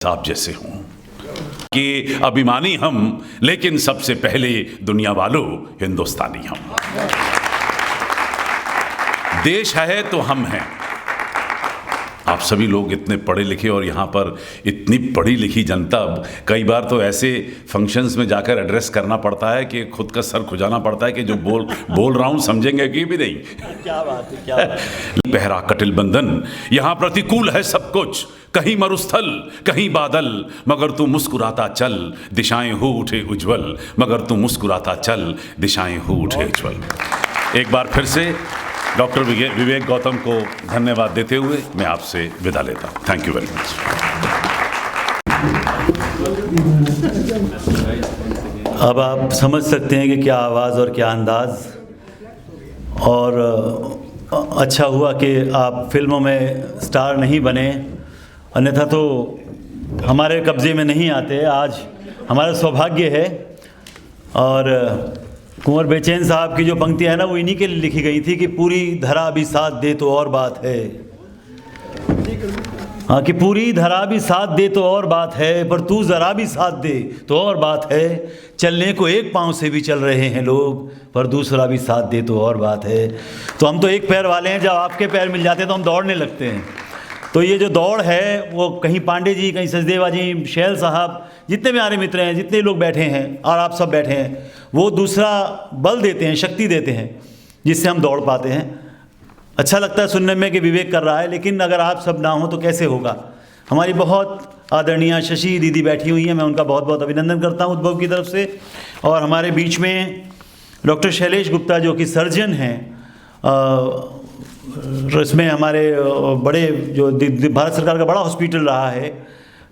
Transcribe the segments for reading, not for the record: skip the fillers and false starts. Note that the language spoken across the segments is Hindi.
साहब जैसे हों कि अभिमानी हम, लेकिन सबसे पहले दुनिया वालों हिंदुस्तानी हम। देश है तो हम हैं। आप सभी लोग इतने पढ़े लिखे और यहाँ पर इतनी पढ़ी लिखी जनता, कई बार तो ऐसे फंक्शंस में जाकर एड्रेस करना पड़ता है कि खुद का सर खुजाना पड़ता है कि जो बोल रहा हूँ समझेंगे कि भी नहीं। क्या बात है, क्या बात है। पहरा कटिल बंधन, यहाँ प्रतिकूल है सब कुछ, कहीं मरुस्थल कहीं बादल, मगर तू मुस्कुराता चल दिशाएं हो उठे उज्जवल, मगर तू मुस्कुराता चल दिशाएं हो उठे उज्जवल। एक बार फिर से डॉक्टर विवेक गौतम को धन्यवाद देते हुए मैं आपसे विदा लेता हूँ। Thank you very much. अब आप समझ सकते हैं कि क्या आवाज़ और क्या अंदाज़, और अच्छा हुआ कि आप फिल्मों में स्टार नहीं बने, अन्यथा तो हमारे कब्ज़े में नहीं आते। आज हमारा सौभाग्य है। और कुंवर बेचैन साहब की जो पंक्तियाँ है ना, वो इन्हीं के लिए लिखी गई थी कि पूरी धरा भी साथ दे तो और बात है। हाँ, कि पूरी धरा भी साथ दे तो और बात है, पर तू ज़रा भी साथ दे तो और बात है। चलने को एक पाँव से भी चल रहे हैं लोग, पर दूसरा भी साथ दे तो और बात है। तो हम तो एक पैर वाले हैं, जब आपके पैर मिल जाते हैं तो हम दौड़ने लगते हैं। तो ये जो दौड़ है वो कहीं पांडे जी, कहीं सचदेवा जी, शैल साहब, जितने भी हमारे मित्र हैं, जितने लोग बैठे हैं और आप सब बैठे हैं, वो दूसरा बल देते हैं, शक्ति देते हैं, जिससे हम दौड़ पाते हैं। अच्छा लगता है सुनने में कि विवेक कर रहा है, लेकिन अगर आप सब ना हो तो कैसे होगा। हमारी बहुत आदरणीय शशि दीदी बैठी हुई हैं, मैं उनका बहुत बहुत अभिनंदन करता हूँ उद्भव की तरफ से। और हमारे बीच में डॉक्टर शैलेश गुप्ता जो कि सर्जन हैं, इसमें हमारे बड़े जो भारत सरकार का बड़ा हॉस्पिटल रहा है,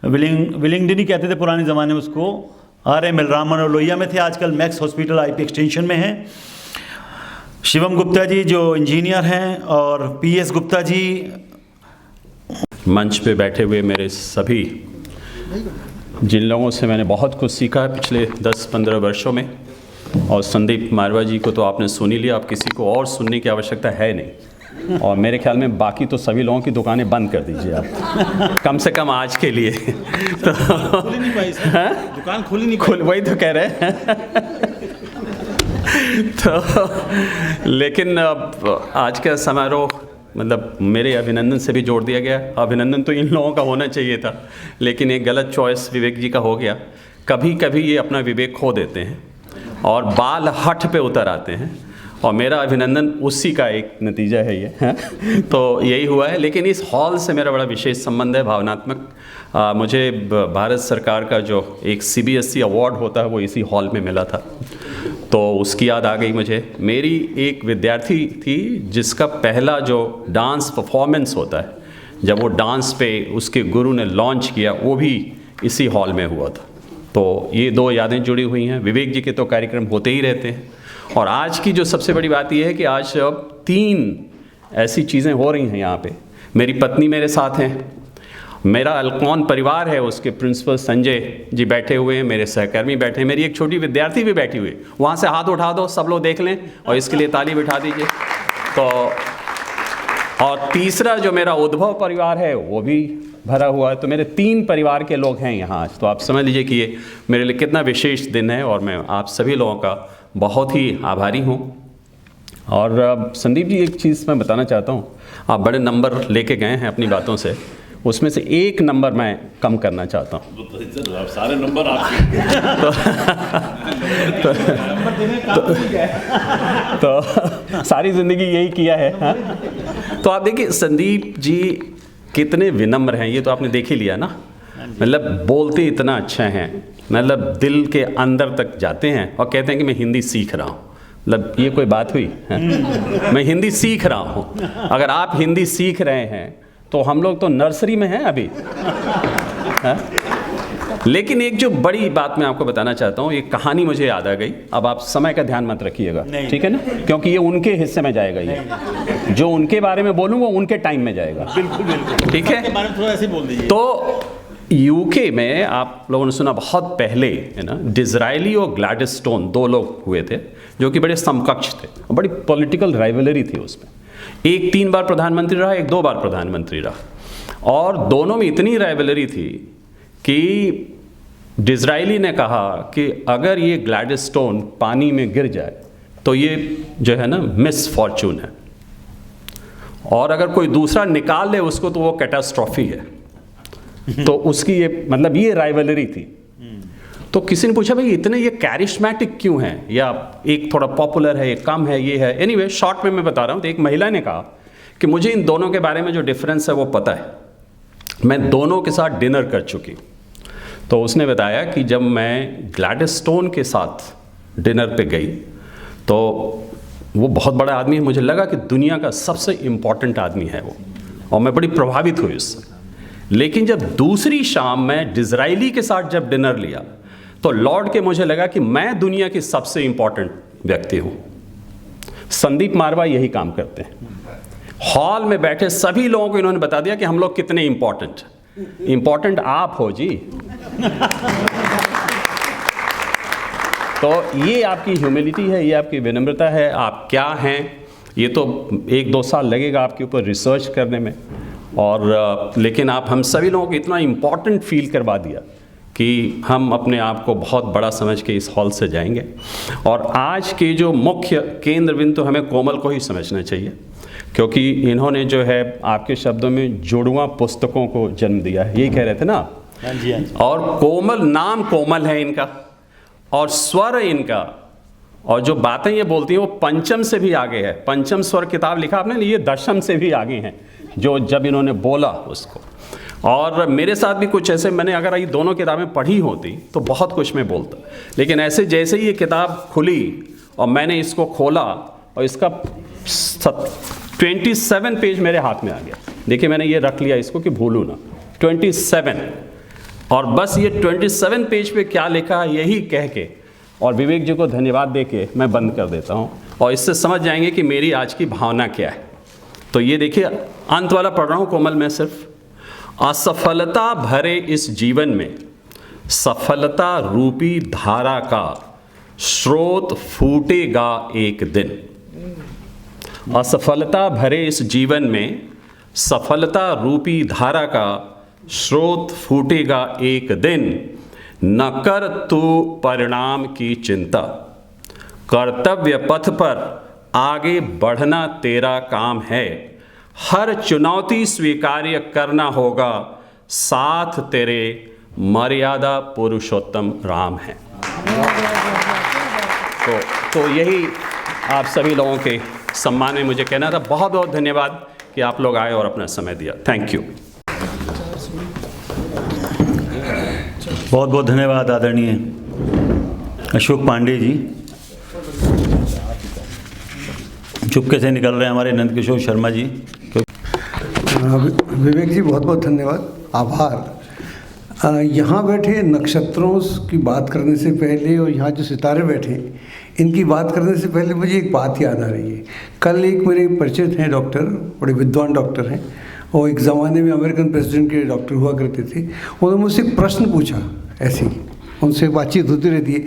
विलिंगडन ही कहते थे पुराने ज़माने में उसको, RML रामन और लोहिया में थे, आजकल मैक्स हॉस्पिटल IP एक्सटेंशन में है। शिवम गुप्ता जी जो इंजीनियर हैं, और PS गुप्ता जी। मंच पे बैठे हुए मेरे सभी, जिन लोगों से मैंने बहुत कुछ सीखा है पिछले 10-15 वर्षों में, और संदीप मारवा जी को तो आपने सुन ही लिया, अब किसी को और सुनने की आवश्यकता है नहीं। और मेरे ख्याल में बाकी तो सभी लोगों की दुकानें बंद कर दीजिए आप, कम से कम आज के लिए। तो दुकान खुली नहीं, वही तो कह रहे हैं। तो लेकिन अब आज का समारोह, मतलब मेरे अभिनंदन से भी जोड़ दिया गया। अभिनंदन तो इन लोगों का होना चाहिए था, लेकिन एक गलत चॉइस विवेक जी का हो गया। कभी कभी ये अपना विवेक खो देते हैं और बाल हठ पे उतर आते हैं, और मेरा अभिनंदन उसी का एक नतीजा है ये। तो यही हुआ है। लेकिन इस हॉल से मेरा बड़ा विशेष संबंध है, भावनात्मक। मुझे भारत सरकार का जो एक CBSE अवार्ड होता है वो इसी हॉल में मिला था, तो उसकी याद आ गई मुझे। मेरी एक विद्यार्थी थी जिसका पहला जो डांस परफॉर्मेंस होता है, जब वो डांस पे उसके गुरु ने लॉन्च किया, वो भी इसी हॉल में हुआ था। तो ये दो यादें जुड़ी हुई हैं। विवेक जी के तो कार्यक्रम होते ही रहते हैं। और आज की जो सबसे बड़ी बात यह है कि आज अब 3 ऐसी चीज़ें हो रही हैं यहाँ पे। मेरी पत्नी मेरे साथ हैं, मेरा अल्कॉन परिवार है, उसके प्रिंसिपल संजय जी बैठे हुए हैं, मेरे सहकर्मी बैठे हैं, मेरी एक छोटी विद्यार्थी भी बैठी हुई है। वहाँ से हाथ उठा दो, सब लोग देख लें, और इसके लिए ताली बिठा दीजिए। तो और तीसरा जो मेरा उद्भव परिवार है वो भी भरा हुआ है। तो मेरे 3 परिवार के लोग हैं यहाँ आज। तो आप समझ लीजिए कि ये मेरे लिए कितना विशेष दिन है, और मैं आप सभी लोगों का बहुत ही आभारी हूँ। और संदीप जी, एक चीज़ मैं बताना चाहता हूँ, आप बड़े नंबर लेके गए हैं अपनी बातों से, उसमें से एक नंबर मैं कम करना चाहता हूँ। सारे नंबर आपके। तो सारी ज़िंदगी यही किया है। हाँ? तो आप देखिए संदीप जी कितने विनम्र हैं, ये तो आपने देख ही लिया ना। मतलब बोलते इतना अच्छा हैं, मतलब दिल के अंदर तक जाते हैं, और कहते हैं कि मैं हिंदी सीख रहा हूँ। मतलब ये कोई बात हुई है? मैं हिंदी सीख रहा हूँ। अगर आप हिंदी सीख रहे हैं तो हम लोग तो नर्सरी में हैं अभी। है? लेकिन एक जो बड़ी बात मैं आपको बताना चाहता हूँ, ये कहानी मुझे याद आ गई। अब आप समय का ध्यान मत रखिएगा, ठीक है ना, क्योंकि ये उनके हिस्से में जाएगा। ये जो उनके बारे में बोलूँ वो उनके टाइम में जाएगा। बिल्कुल बिल्कुल, ठीक है। थोड़ा ऐसे बोल दीजिए। तो UK में आप लोगों ने सुना बहुत पहले, है ना, डिज़रायली और ग्लैडस्टोन 2 लोग हुए थे जो कि बड़े समकक्ष थे, बड़ी पॉलिटिकल राइवलरी थी उसमें। एक 3 बार प्रधानमंत्री रहा, एक 2 बार प्रधानमंत्री रहा, और दोनों में इतनी राइवलरी थी कि डिज़रायली ने कहा कि अगर ये ग्लैडस्टोन पानी में गिर जाए तो ये जो है ना मिस फॉर्चून है, और अगर कोई दूसरा निकाल ले उसको तो वो कैटास्ट्रॉफी है। तो उसकी ये मतलब ये राइवलरी थी। तो किसी ने पूछा भाई इतने ये कैरिस्मेटिक क्यों हैं, या एक थोड़ा पॉपुलर है, एक कम है, ये है। एनीवे शॉर्ट में मैं बता रहा हूँ। तो एक महिला ने कहा कि मुझे इन दोनों के बारे में जो डिफरेंस है वो पता है, मैं दोनों के साथ डिनर कर चुकी। तो उसने बताया कि जब मैं ग्लैडस्टोन के साथ डिनर पे गई तो वो बहुत बड़ा आदमी है, मुझे लगा कि दुनिया का सबसे इम्पॉर्टेंट आदमी है वो, और मैं बड़ी प्रभावित हुई उससे। लेकिन जब दूसरी शाम मैं डिज़रायली के साथ जब डिनर लिया तो लौट के मुझे लगा कि मैं दुनिया की सबसे इम्पॉर्टेंट व्यक्ति हूँ। संदीप मारवा यही काम करते हैं। हॉल में बैठे सभी लोगों को इन्होंने बता दिया कि हम लोग कितने इम्पॉर्टेंट आप हो जी। तो ये आपकी ह्यूमिलिटी है, ये आपकी विनम्रता है। आप क्या हैं ये तो 1-2 साल लगेगा आपके ऊपर रिसर्च करने में, और लेकिन आप हम सभी लोगों को इतना इम्पॉर्टेंट फील करवा दिया कि हम अपने आप को बहुत बड़ा समझ के इस हॉल से जाएंगे। और आज के जो मुख्य केंद्र बिंदु तो हमें कोमल को ही समझना चाहिए, क्योंकि इन्होंने जो है आपके शब्दों में जुड़वां पुस्तकों को जन्म दिया है, यही कह रहे थे ना। हाँ जी, हाँ जी। और कोमल, नाम कोमल है इनका, और स्वर इनका, और जो बातें ये बोलती हैं वो पंचम से भी आगे है। पंचम स्वर किताब लिखा आपने, ये दशम से भी आगे हैं जो जब इन्होंने बोला उसको। और मेरे साथ भी कुछ ऐसे, मैंने अगर ये दोनों किताबें पढ़ी होती तो बहुत कुछ मैं बोलता, लेकिन ऐसे जैसे ही ये किताब खुली और मैंने इसको खोला और इसका 27 पेज मेरे हाथ में आ गया। देखिए मैंने ये रख लिया इसको कि भूलूँ ना, 27, और बस ये 27 पेज पे क्या लिखा है यही कह के और विवेक जी को धन्यवाद दे के मैं बंद कर देता हूँ, और इससे समझ जाएंगे कि मेरी आज की भावना क्या है। तो ये देखिए अंत वाला पढ़ रहा हूँ कोमल में सिर्फ। असफलता भरे इस जीवन में सफलता रूपी धारा का स्रोत फूटेगा एक दिन। असफलता भरे इस जीवन में सफलता रूपी धारा का स्रोत फूटेगा एक दिन। न कर तू परिणाम की चिंता, कर्तव्य पथ पर आगे बढ़ना तेरा काम है। हर चुनौती स्वीकार्य करना होगा, साथ तेरे मर्यादा पुरुषोत्तम राम है। तो यही आप सभी लोगों के सम्मान में मुझे कहना था। बहुत बहुत धन्यवाद कि आप लोग आए और अपना समय दिया। Thank you. बहुत बहुत धन्यवाद आदरणीय अशोक पांडे जी। चुपके से निकल रहे हैं हमारे नंदकिशोर शर्मा जी। विवेक जी बहुत बहुत धन्यवाद, आभार। यहाँ बैठे नक्षत्रों की बात करने से पहले और यहाँ जो सितारे बैठे इनकी बात करने से पहले मुझे एक बात याद आ रही है। कल एक मेरे परिचित हैं डॉक्टर, बड़े विद्वान डॉक्टर हैं, और एक ज़माने में अमेरिकन प्रेसिडेंट के डॉक्टर हुआ करते थे। उन्होंने मुझसे एक प्रश्न पूछा, ऐसे ही उनसे बातचीत होती रहती है।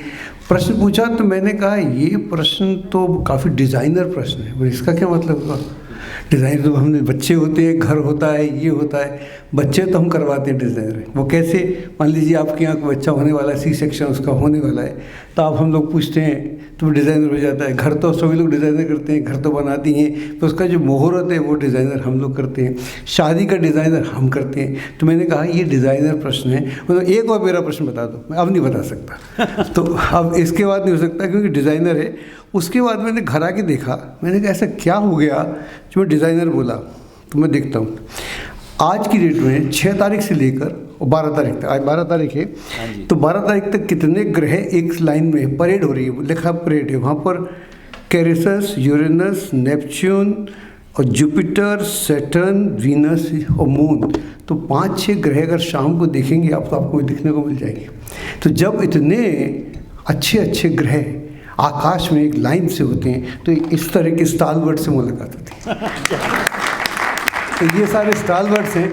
प्रश्न पूछा तो मैंने कहा ये प्रश्न तो काफ़ी डिज़ाइनर प्रश्न है। बोले इसका क्या मतलब हुआ? डिज़ाइन तो हमने, बच्चे होते हैं, घर होता है, ये होता है, बच्चे तो हम करवाते हैं डिज़ाइनर। वो कैसे? मान लीजिए आपके यहाँ कोई बच्चा होने वाला है, सी सेक्शन उसका होने वाला है, तो आप हम लोग पूछते हैं तो डिज़ाइनर हो जाता है। घर तो सभी लोग डिज़ाइनर करते हैं, घर तो बनाती हैं, तो उसका जो मुहूर्त है वो डिज़ाइनर हम लोग करते हैं, शादी का डिज़ाइनर हम करते हैं। तो मैंने कहा ये डिज़ाइनर प्रश्न है। मतलब एक और मेरा प्रश्न बता दो, मैं अब नहीं बता सकता। तो अब इसके बाद नहीं हो सकता क्योंकि डिज़ाइनर है। उसके बाद मैंने घर आके देखा, मैंने कहा ऐसा क्या हो गया जो मैं डिज़ाइनर बोला। तो मैं देखता हूँ आज की डेट में 6 तारीख से लेकर 12 तारीख तक, आज 12 तारीख है, तो 12 तारीख तक कितने ग्रह एक लाइन में परेड हो रही है, लिखा परेड है। वहाँ पर कैरिसस, यूरेनस, नेपच्यून और जुपिटर, सैटर्न, वीनस और मून, तो 5-6 ग्रह अगर शाम को देखेंगे आप तो आपको दिखने को मिल जाएंगे। तो जब इतने अच्छे अच्छे ग्रह आकाश में एक लाइन से होते हैं तो इस तरह के स्टालवर्ड से मुलाकात होती है। तो ये सारे स्टालवर्ड्स हैं,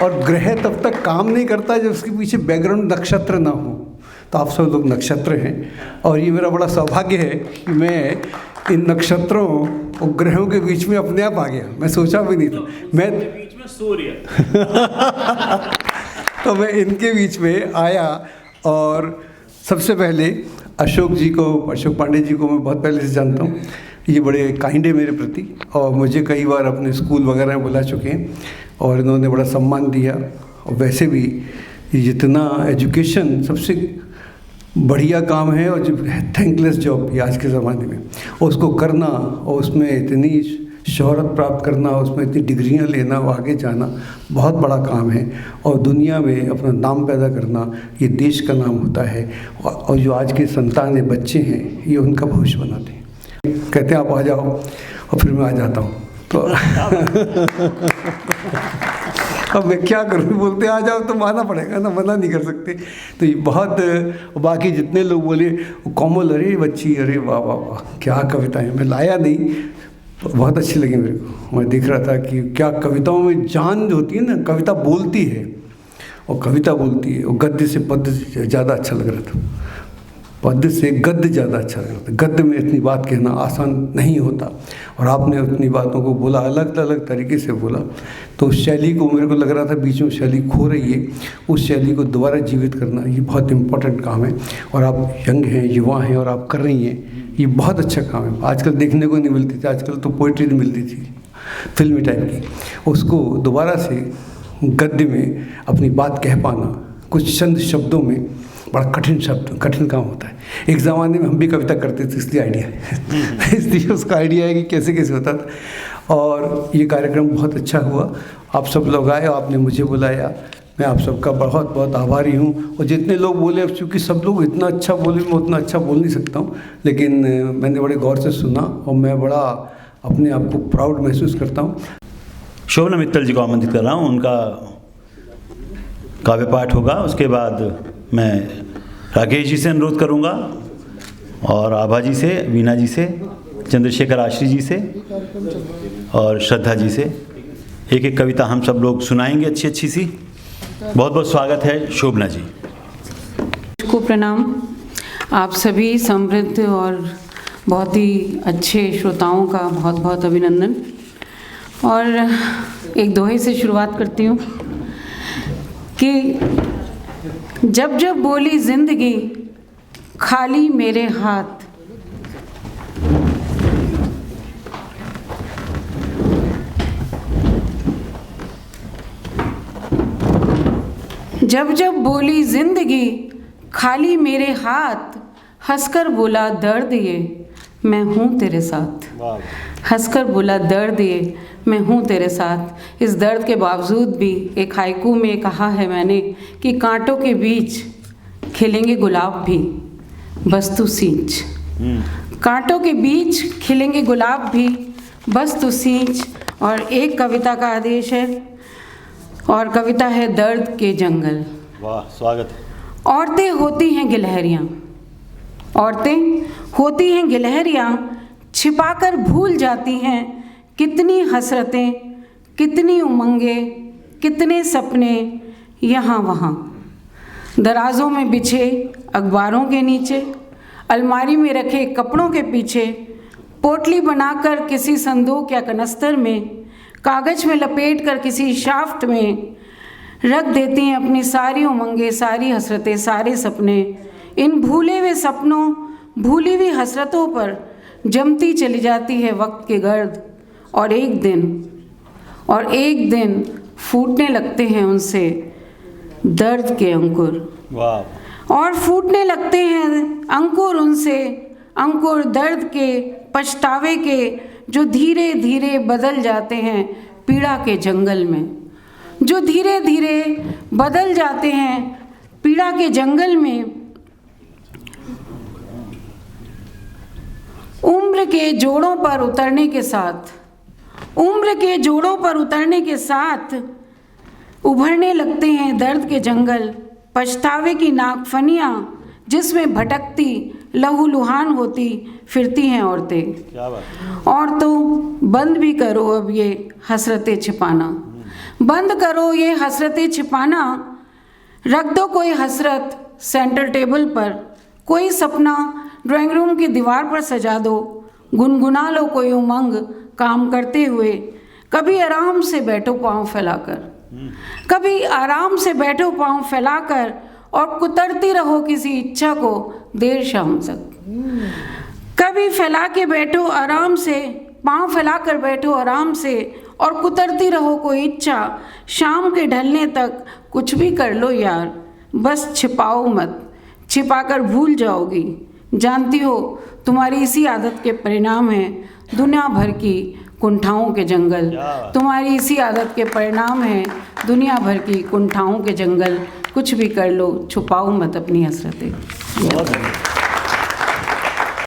और ग्रह तब तक काम नहीं करता जब उसके पीछे बैकग्राउंड नक्षत्र ना हो। तो आप सब लोग नक्षत्र हैं, और ये मेरा बड़ा सौभाग्य है कि मैं इन नक्षत्रों और ग्रहों के बीच में अपने आप आ गया। मैं सोचा भी नहीं था। मैं बीच में सूर्य तो मैं इनके बीच में आया और सबसे पहले अशोक पांडे जी को मैं बहुत पहले से जानता हूँ। ये बड़े काइंड है मेरे प्रति और मुझे कई बार अपने स्कूल वगैरह में बुला चुके हैं और इन्होंने बड़ा सम्मान दिया। और वैसे भी जितना एजुकेशन सबसे बढ़िया काम है और जो थैंकलेस जॉब है आज के ज़माने में, उसको करना और उसमें इतनी शोहरत प्राप्त करना, उसमें इतनी डिग्रियां लेना और आगे जाना बहुत बड़ा काम है। और दुनिया में अपना नाम पैदा करना ये देश का नाम होता है। और जो आज के संतान है, बच्चे हैं, ये उनका भविष्य बनाते हैं। कहते हैं आप आ जाओ और फिर मैं आ जाता हूँ। तो अब मैं क्या करूँ, बोलते आ जाओ तो माना पड़ेगा ना, मना नहीं कर सकते। तो ये बहुत, बाकी जितने लोग बोले कोमल, अरे बच्ची, अरे वाह वाह वाह क्या कविताएं, मैं लाया नहीं, बहुत अच्छी लगी मेरे को। मैं देख रहा था कि क्या कविताओं में जान जो होती है ना, कविता बोलती है और कविता बोलती है। और गद्य से पद्य ज़्यादा अच्छा लग रहा था, पद्य से गद्य ज़्यादा अच्छा लग रहा था। गद्य में इतनी बात कहना आसान नहीं होता और आपने उतनी बातों को बोला, अलग अलग तरीके से बोला। तो उस शैली को मेरे को लग रहा था बीच में शैली खो रही है, उस शैली को दोबारा जीवित करना ये बहुत इम्पोर्टेंट काम है। और आप यंग हैं, युवा हैं और आप कर रही हैं, ये बहुत अच्छा काम है। आजकल देखने को नहीं मिलती थी, आजकल तो पोइट्री मिलती थी फिल्मी टाइप की, उसको दोबारा से गद्य में अपनी बात कह पाना कुछ चंद शब्दों में बड़ा कठिन काम होता है। एक ज़माने में हम भी कविता करते थे, इसलिए आइडिया है इसलिए उसका आइडिया है कि कैसे कैसे होता था। और ये कार्यक्रम बहुत अच्छा हुआ, आप सब लोग आए, आपने मुझे बुलाया, मैं आप सबका बहुत बहुत आभारी हूँ। और जितने लोग बोले, अब चूँकि सब लोग इतना अच्छा बोले, मैं उतना अच्छा बोल नहीं सकता हूँ, लेकिन मैंने बड़े गौर से सुना और मैं बड़ा अपने आप को प्राउड महसूस करता हूँ। शोभना मित्तल जी को आमंत्रित कर रहा हूँ, उनका काव्य पाठ होगा। उसके बाद मैं राकेश जी से अनुरोध करूँगा और आभा जी से, वीना जी से, चंद्रशेखर आश्री जी से और श्रद्धा जी से एक एक कविता हम सब लोग सुनाएंगे अच्छी अच्छी सी। बहुत बहुत स्वागत है शोभना जी को। प्रणाम। आप सभी समृद्ध और बहुत ही अच्छे श्रोताओं का बहुत बहुत अभिनंदन। और एक दोहे से शुरुआत करती हूँ कि जब जब बोली जिंदगी खाली मेरे हाथ, जब जब बोली जिंदगी खाली मेरे हाथ, हंसकर बोला दर्द ये मैं हूँ तेरे साथ। हंसकर बोला दर्द ये मैं हूँ तेरे साथ। इस दर्द के बावजूद भी एक हाइकू में कहा है मैंने कि कांटों के बीच खिलेंगे गुलाब भी, बस तू सींच। कांटों के बीच खिलेंगे गुलाब भी, बस तू सींच। और एक कविता का आदेश है और कविता है दर्द के जंगल। वाह, स्वागत है। औरतें होती हैं गिलहरियाँ, औरतें होती हैं गिलहरियाँ, छिपाकर भूल जाती हैं कितनी हसरतें, कितनी उमंगे, कितने सपने यहाँ वहाँ। दराजों में बिछे अखबारों के नीचे, अलमारी में रखे कपड़ों के पीछे, पोटली बनाकर किसी संदूक या कनस्तर में, कागज में लपेट कर किसी शाफ्ट में रख देती हैं अपनी सारी उमंगे, सारी हसरतें, सारे सपने। इन भूले हुए सपनों, भूली हुई हसरतों पर जमती चली जाती है वक्त की गर्द। और एक दिन फूटने लगते हैं उनसे दर्द के अंकुर। वाह। और फूटने लगते हैं अंकुर उनसे, अंकुर दर्द के, पछतावे के, जो धीरे धीरे बदल जाते हैं पीड़ा के जंगल में, जो धीरे धीरे बदल जाते हैं पीड़ा के जंगल में। उम्र के जोड़ों पर उतरने के साथ, उम्र के जोड़ों पर उतरने के साथ उभरने लगते हैं दर्द के जंगल, पछतावे की नागफनियाँ जिसमें भटकती लहूलुहान होती फिरती हैं औरतें। क्या बात। और तो बंद भी करो अब ये हसरतें छिपाना, बंद करो ये हसरतें छिपाना। रख दो कोई हसरत सेंटर टेबल पर, कोई सपना ड्राइंग रूम की दीवार पर सजा दो। गुनगुना लो कोई उमंग काम करते हुए, कभी आराम से बैठो पाँव फैलाकर। कभी आराम से बैठो पाँव फैलाकर और कुतरती रहो किसी इच्छा को देर शाम तक। कभी फैला के बैठो आराम से, पाँव फैलाकर बैठो आराम से और कुतरती रहो कोई इच्छा शाम के ढलने तक। कुछ भी कर लो यार, बस छिपाओ मत, छिपाकर भूल जाओगी। जानती हो तुम्हारी इसी आदत के परिणाम हैं दुनिया भर की कुंठाओं के जंगल। तुम्हारी इसी आदत के परिणाम हैं दुनिया भर की कुंठाओं के जंगल। कुछ भी कर लो, छुपाओ मत अपनी हसरतें।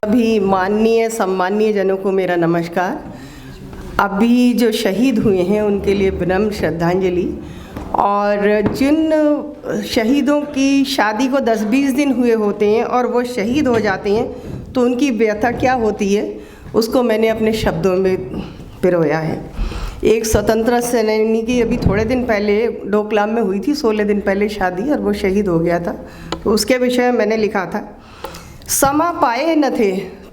अभी माननीय सम्माननीय जनों को मेरा नमस्कार। अभी जो शहीद हुए हैं उनके लिए विनम्र श्रद्धांजलि। और जिन शहीदों की शादी को 10-20 दिन हुए होते हैं और वो शहीद हो जाते हैं तो उनकी व्यथा क्या होती है, उसको मैंने अपने शब्दों में पिरोया है। एक स्वतंत्रता सेनानी की अभी थोड़े दिन पहले डोकलाम में हुई थी, 16 दिन पहले शादी, और वो शहीद हो गया था। तो उसके विषय में मैंने लिखा था, समा पाए न थे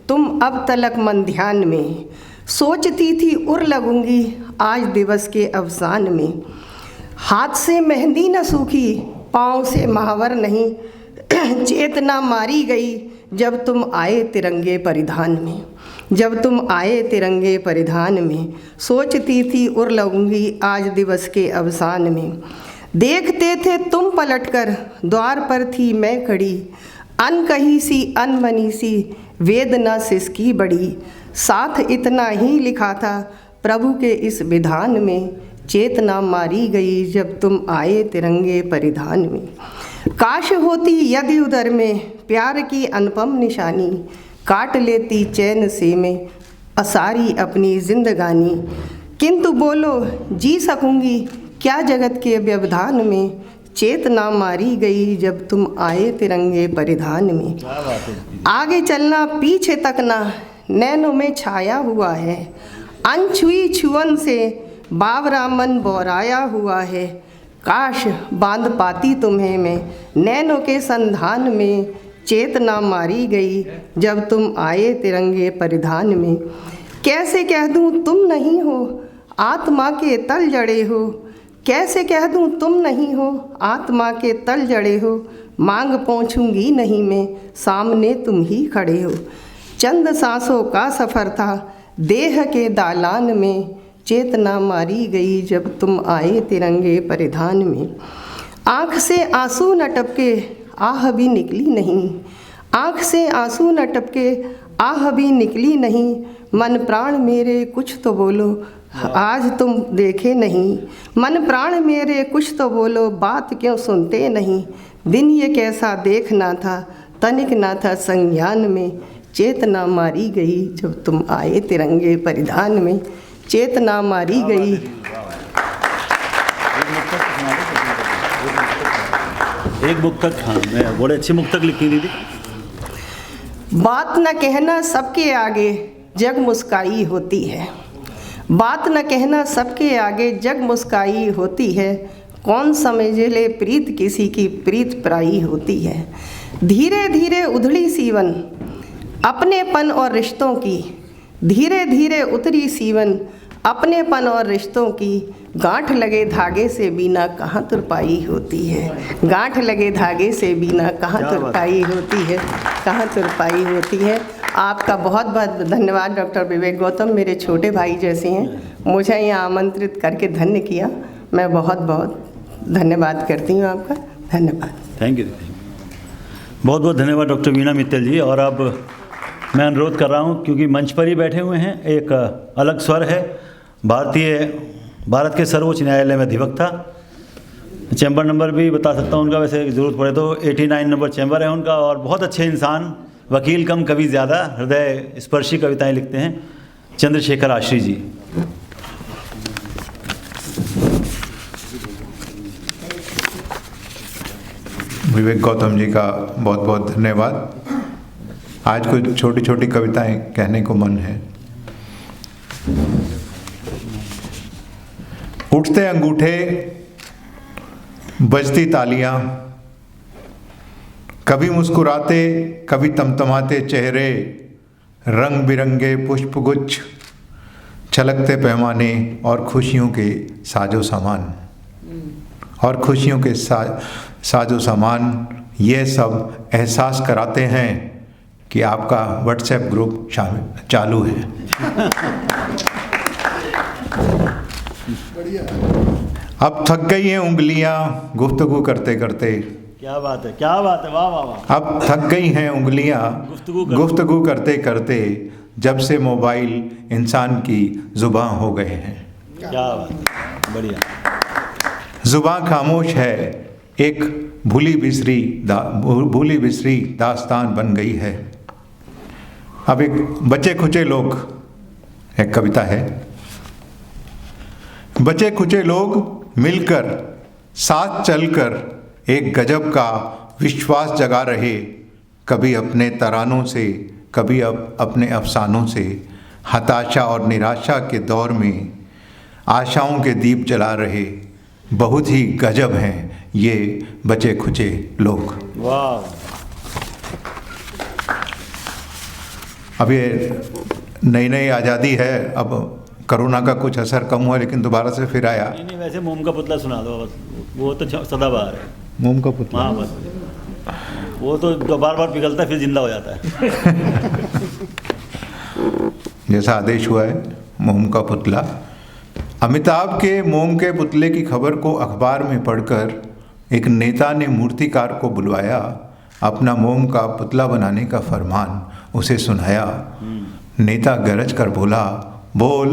तुम अब तलक मन ध्यान में, सोचती थी उर लगूंगी आज दिवस के अवसान में। हाथ से मेहंदी न सूखी, पाँव से महावर नहीं, चेतना मारी गई जब तुम आए तिरंगे परिधान में। जब तुम आए तिरंगे परिधान में, सोचती थी उर लगूंगी आज दिवस के अवसान में। देखते थे तुम पलटकर, द्वार पर थी मैं खड़ी, अनकही सी अनमनी सी वेदना सिसकी बड़ी। साथ इतना ही लिखा था प्रभु के इस विधान में, चेतना मारी गई जब तुम आए तिरंगे परिधान में। काश होती यदि उधर में प्यार की अनुपम निशानी, काट लेती चैन से में असारी अपनी जिंदगानी। किंतु बोलो जी सकूंगी क्या जगत के व्यवधान में, चेतना मारी गई जब तुम आए तिरंगे परिधान में। आगे चलना पीछे तकना नैनों में छाया हुआ है, अनछुई छुअन से बावरा मन बोराया हुआ है। काश बांध पाती तुम्हें मैं नैनों के संधान में, चेतना मारी गई जब तुम आए तिरंगे परिधान में। कैसे कह दूं तुम नहीं हो आत्मा के तल जड़े हो, कैसे कह दूं तुम नहीं हो आत्मा के तल जड़े हो। मांग पहुँचूंगी नहीं मैं, सामने तुम ही खड़े हो। चंद सांसों का सफ़र था देह के दालान में, चेतना मारी गई जब तुम आए तिरंगे परिधान में। आँख से आंसू न टपके आह भी निकली नहीं, आँख से आंसू न टपके आह भी निकली नहीं। मन प्राण मेरे कुछ तो बोलो आज तुम देखे नहीं, मन प्राण मेरे कुछ तो बोलो बात क्यों सुनते नहीं। दिन ये कैसा देखना था तनिक ना था संज्ञान में, चेतना मारी गई जब तुम आए तिरंगे परिधान में। चेतना मारी गई। एक मुक्तक, हाँ मैं बड़े अच्छी मुक्तक लिखी दीदी। बात न कहना सबके आगे जग मुस्काई होती है, बात न कहना सबके आगे जग मुस्काई होती है। कौन समझ ले प्रीत किसी की प्रीत पराई होती है। धीरे धीरे उधड़ी सीवन अपनेपन और रिश्तों की, धीरे धीरे उतरी सीवन अपनेपन और रिश्तों की। गांठ लगे धागे से बिना कहाँ तुरपाई होती है, गांठ लगे धागे से बिना कहाँ तुरपाई होती है, कहाँ तुरपाई होती है। आपका बहुत बहुत धन्यवाद डॉक्टर विवेक गौतम, मेरे छोटे भाई जैसे हैं, मुझे यहाँ आमंत्रित करके धन्य किया। मैं बहुत बहुत धन्यवाद करती हूँ आपका। धन्यवाद। Thank you. बहुत बहुत धन्यवाद डॉक्टर वीणा मित्तल जी। और अब मैं अनुरोध कर रहा हूँ, क्योंकि मंच पर ही बैठे हुए हैं, एक अलग स्वर है भारत के सर्वोच्च न्यायालय में अधिवक्ता, चैम्बर नंबर भी बता सकता हूँ उनका, वैसे ज़रूरत पड़े तो 89 नंबर चैम्बर है उनका, और बहुत अच्छे इंसान, वकील कम कवि ज़्यादा, हृदय स्पर्शी कविताएं लिखते हैं, चंद्रशेखर आश्री जी। विवेक गौतम जी का बहुत बहुत धन्यवाद। आज कुछ छोटी छोटी कविताएं कहने को मन है। उठते अंगूठे बजती तालियां, कभी मुस्कुराते कभी तमतमाते चेहरे, रंग बिरंगे पुष्पगुच्छ, छलकते पैमाने और खुशियों के साजो सामान। और खुशियों के साजो सामान ये सब एहसास कराते हैं कि आपका व्हाट्सएप ग्रुप चालू है। अब थक गई हैं उंगलियां गुफ्तगू करते करते। क्या बात है, क्या बात है, वाह वाह वाह। अब थक गई हैं उंगलियां गुफ्तगू करते करते, जब से मोबाइल इंसान की जुबां हो गए हैं। क्या बात है, बढ़िया। जुबां खामोश है, एक भूली बिसरी दास्तान बन गई है। अब एक बचे खुचे लोग, एक कविता है। बचे खुचे लोग मिलकर साथ चलकर एक गजब का विश्वास जगा रहे, कभी अपने तरानों से कभी अपने अफसानों से, हताशा और निराशा के दौर में आशाओं के दीप जला रहे। बहुत ही गजब हैं ये बचे खुचे लोग। वाह। अब ये नई आज़ादी है, अब कोरोना का कुछ असर कम हुआ लेकिन दोबारा से फिर आया। नहीं, वैसे मोम का पुतला सुना दो, वो तो सदाबहार है। मोम का पुतला, हाँ बस, वो तो बार बार पिघलता है फिर जिंदा हो जाता है। जैसा आदेश हुआ है मोम का पुतला। अमिताभ के मोम के पुतले की खबर को अखबार में पढ़कर एक नेता ने मूर्तिकार को बुलवाया, अपना मोम का पुतला बनाने का फरमान उसे सुनाया। नेता गरज कर बोला, बोल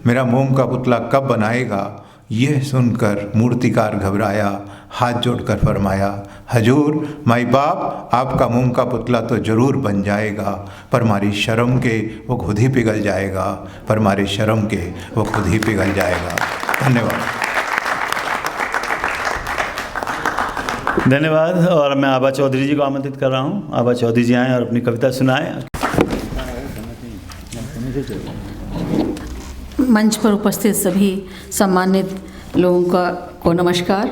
मेरा मोम का पुतला कब बनाएगा। यह सुनकर मूर्तिकार घबराया, हाथ जोड़कर फरमाया, हजूर माई बाप आपका मोम का पुतला तो ज़रूर बन जाएगा, पर हमारी शर्म के वो खुद ही पिघल जाएगा, पर हमारी शर्म के वो खुद ही पिघल जाएगा। धन्यवाद। धन्यवाद। और मैं आभा चौधरी जी को आमंत्रित कर रहा हूँ। आभा चौधरी जी आएँ और अपनी कविता सुनाएं। मंच पर उपस्थित सभी सम्मानित लोगों को नमस्कार,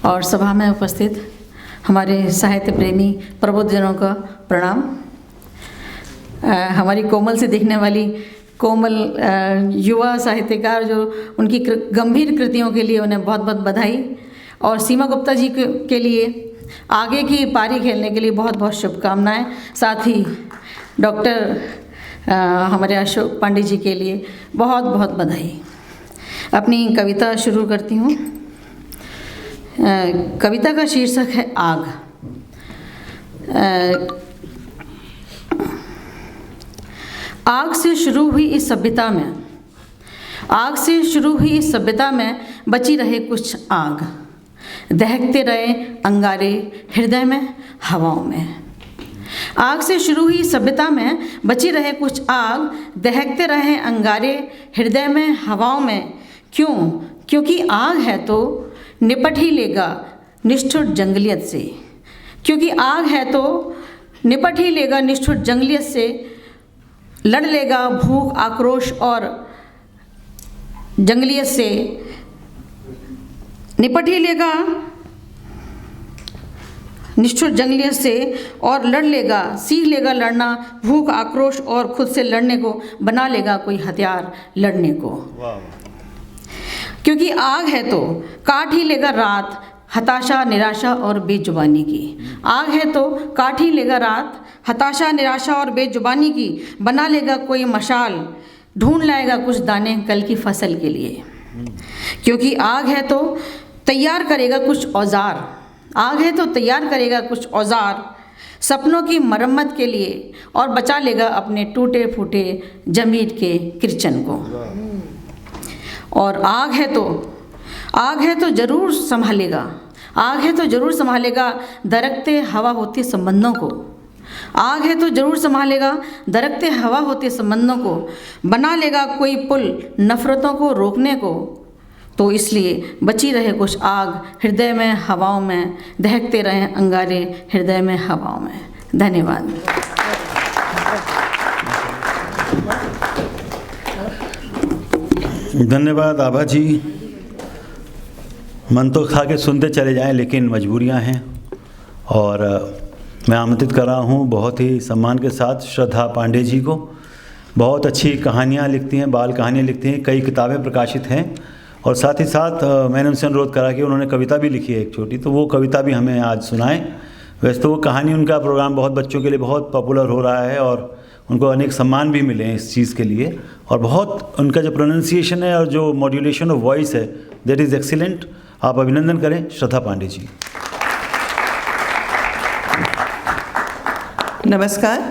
और सभा में उपस्थित हमारे साहित्य प्रेमी प्रबुद्धजनों का प्रणाम। हमारी कोमल से दिखने वाली कोमल युवा साहित्यकार जो उनकी गंभीर कृतियों के लिए उन्हें बहुत बहुत बधाई, और सीमा गुप्ता जी के लिए आगे की पारी खेलने के लिए बहुत बहुत शुभकामनाएं। साथ ही डॉक्टर हमारे अशोक पांडे जी के लिए बहुत बहुत बधाई। अपनी कविता शुरू करती हूँ। कविता का शीर्षक है आग। आग से शुरू हुई इस सभ्यता में, आग से शुरू हुई इस सभ्यता में बची रहे कुछ आग, दहकते रहे अंगारे हृदय में हवाओं में। आग से शुरू हुई सभ्यता में बची रहे कुछ आग, दहकते रहे अंगारे हृदय में हवाओं में। क्यों? क्योंकि आग है तो निपट ही लेगा निष्ठुर जंगलियत से। क्योंकि आग है तो निपट ही लेगा निष्ठुर जंगलियत से, लड़ लेगा भूख आक्रोश और जंगलियत से, निपट ही लेगा निष्ठुर जंगलियत से और लड़ लेगा, सीख लेगा लड़ना भूख आक्रोश और खुद से लड़ने को, बना लेगा कोई हथियार लड़ने को। क्योंकि आग है तो काट ही लेगा रात हताशा निराशा और बेजुबानी की। आग है तो काट ही लेगा रात हताशा निराशा और बेजुबानी की, बना लेगा कोई मशाल, ढूंढ लाएगा कुछ दाने कल की फसल के लिए। क्योंकि आग है तो तैयार करेगा कुछ औजार, आग है तो तैयार करेगा कुछ औजार सपनों की मरम्मत के लिए, और बचा लेगा अपने टूटे फूटे जमीर के किचन को। और आग है तो ज़रूर संभालेगा, आग है तो ज़रूर संभालेगा दरकते हवा होते संबंधों को। आग है तो ज़रूर संभालेगा दरकते हवा होते संबंधों को, बना लेगा कोई पुल नफ़रतों को रोकने को। तो इसलिए बची रहे कुछ आग हृदय में हवाओं में, दहकते रहे अंगारे हृदय में हवाओं में। धन्यवाद। धन्यवाद आभा जी। मन तो खा के सुनते चले जाएं, लेकिन मजबूरियां हैं। और मैं आमंत्रित कर रहा हूं बहुत ही सम्मान के साथ श्रद्धा पांडे जी को। बहुत अच्छी कहानियां लिखती हैं, बाल कहानियां लिखती हैं, कई किताबें प्रकाशित हैं, और साथ ही साथ मैंने उनसे अनुरोध करा कि उन्होंने कविता भी लिखी है एक छोटी, तो वो कविता भी हमें आज सुनाएं। वैसे तो वो कहानी, उनका प्रोग्राम बहुत बच्चों के लिए बहुत पॉपुलर हो रहा है और उनको अनेक सम्मान भी मिले हैं इस चीज़ के लिए, और बहुत उनका जो प्रोनाउंसिएशन है और जो मॉड्यूलेशन ऑफ वॉइस है दैट इज़ एक्सीलेंट। आप अभिनंदन करें श्रद्धा पांडे जी। नमस्कार।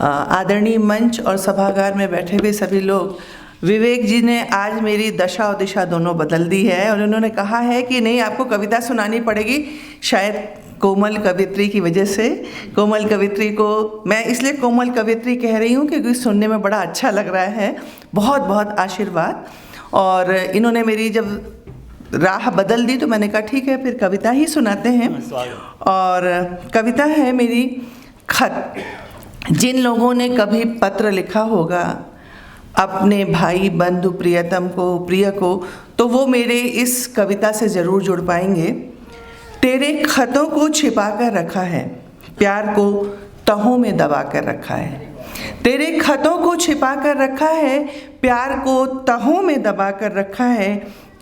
आदरणीय मंच और सभागार में बैठे हुए सभी लोग, विवेक जी ने आज मेरी दशा और दिशा दोनों बदल दी है और उन्होंने कहा है कि नहीं, आपको कविता सुनानी पड़ेगी। शायद कोमल कवित्री की वजह से, कोमल कवित्री को मैं इसलिए कोमल कवित्री कह रही हूँ क्योंकि सुनने में बड़ा अच्छा लग रहा है। बहुत बहुत आशीर्वाद। और इन्होंने मेरी जब राह बदल दी तो मैंने कहा ठीक है, फिर कविता ही सुनाते हैं। और कविता है मेरी खत। जिन लोगों ने कभी पत्र लिखा होगा अपने भाई, बंधु, प्रियतम को, प्रिय को, तो वो मेरे इस कविता से ज़रूर जुड़ पाएंगे। तेरे खतों को छिपा कर रखा है, प्यार को तहों में दबा कर रखा है। तेरे खतों को छिपा कर रखा है, प्यार को तहों में दबा कर रखा है।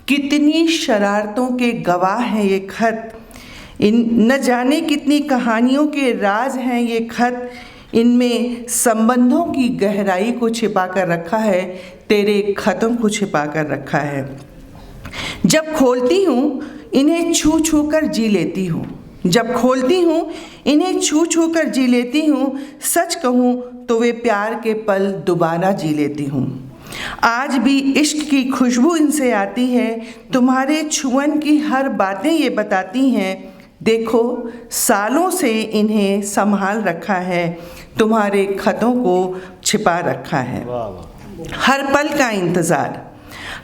कितनी शरारतों के गवाह हैं ये खत, इन न जाने कितनी कहानियों के राज हैं ये खत। इनमें संबंधों की गहराई को छिपा कर रखा है, तेरे खतों को छिपा कर रखा है। जब खोलती हूँ इन्हें छू छू कर जी लेती हूँ, जब खोलती हूँ इन्हें छू छू कर जी लेती हूँ। सच कहूँ तो वे प्यार के पल दोबारा जी लेती हूँ। आज भी इश्क की खुशबू इनसे आती है, तुम्हारे छुअन की हर बातें ये बताती हैं। देखो सालों से इन्हें संभाल रखा है, तुम्हारे खतों को छिपा रखा है। हर पल का इंतज़ार,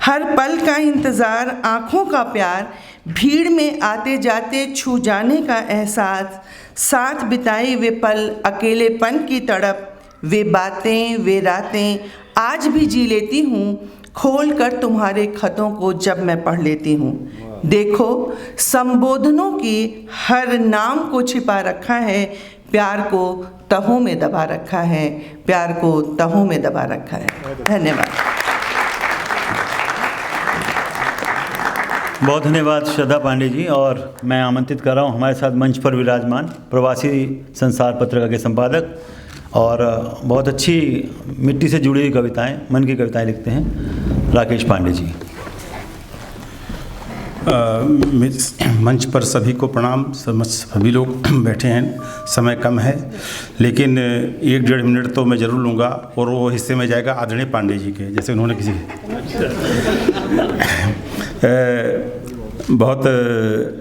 हर पल का इंतज़ार, आँखों का प्यार, भीड़ में आते जाते छू जाने का एहसास, साथ बिताए वे पल, अकेलेपन की तड़प, वे बातें, वे रातें आज भी जी लेती हूँ। खोल कर तुम्हारे खतों को जब मैं पढ़ लेती हूँ। देखो संबोधनों की हर नाम को छिपा रखा है, प्यार को तहों में दबा रखा है, प्यार को तहों में दबा रखा है। धन्यवाद। बहुत धन्यवाद श्रद्धा पांडे जी। और मैं आमंत्रित कर रहा हूँ हमारे साथ मंच पर विराजमान प्रवासी संसार पत्रिका के संपादक और बहुत अच्छी मिट्टी से जुड़ी हुई कविताएं, मन की कविताएं लिखते हैं, राकेश पांडे जी। मंच पर सभी को प्रणाम। सभी लोग बैठे हैं, समय कम है लेकिन 1-1.5 मिनट तो मैं ज़रूर लूँगा और वो हिस्से में जाएगा आदरणीय पांडे जी के, जैसे उन्होंने किसी बहुत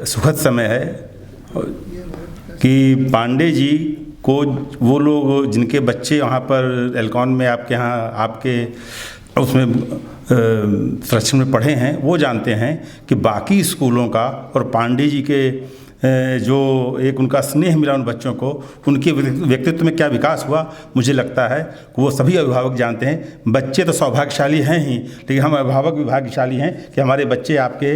सुखद समय है कि पांडे जी को वो लोग जिनके बच्चे वहाँ पर एल्कॉन में आपके यहाँ आपके उसमें संरक्षण में पढ़े हैं वो जानते हैं कि बाकी स्कूलों का और पांडे जी के जो एक उनका स्नेह मिला उन बच्चों को, उनके व्यक्तित्व में क्या विकास हुआ, मुझे लगता है कि वो सभी अभिभावक जानते हैं। बच्चे तो सौभाग्यशाली हैं ही, लेकिन हम अभिभावक भी भाग्यशाली हैं कि हमारे बच्चे आपके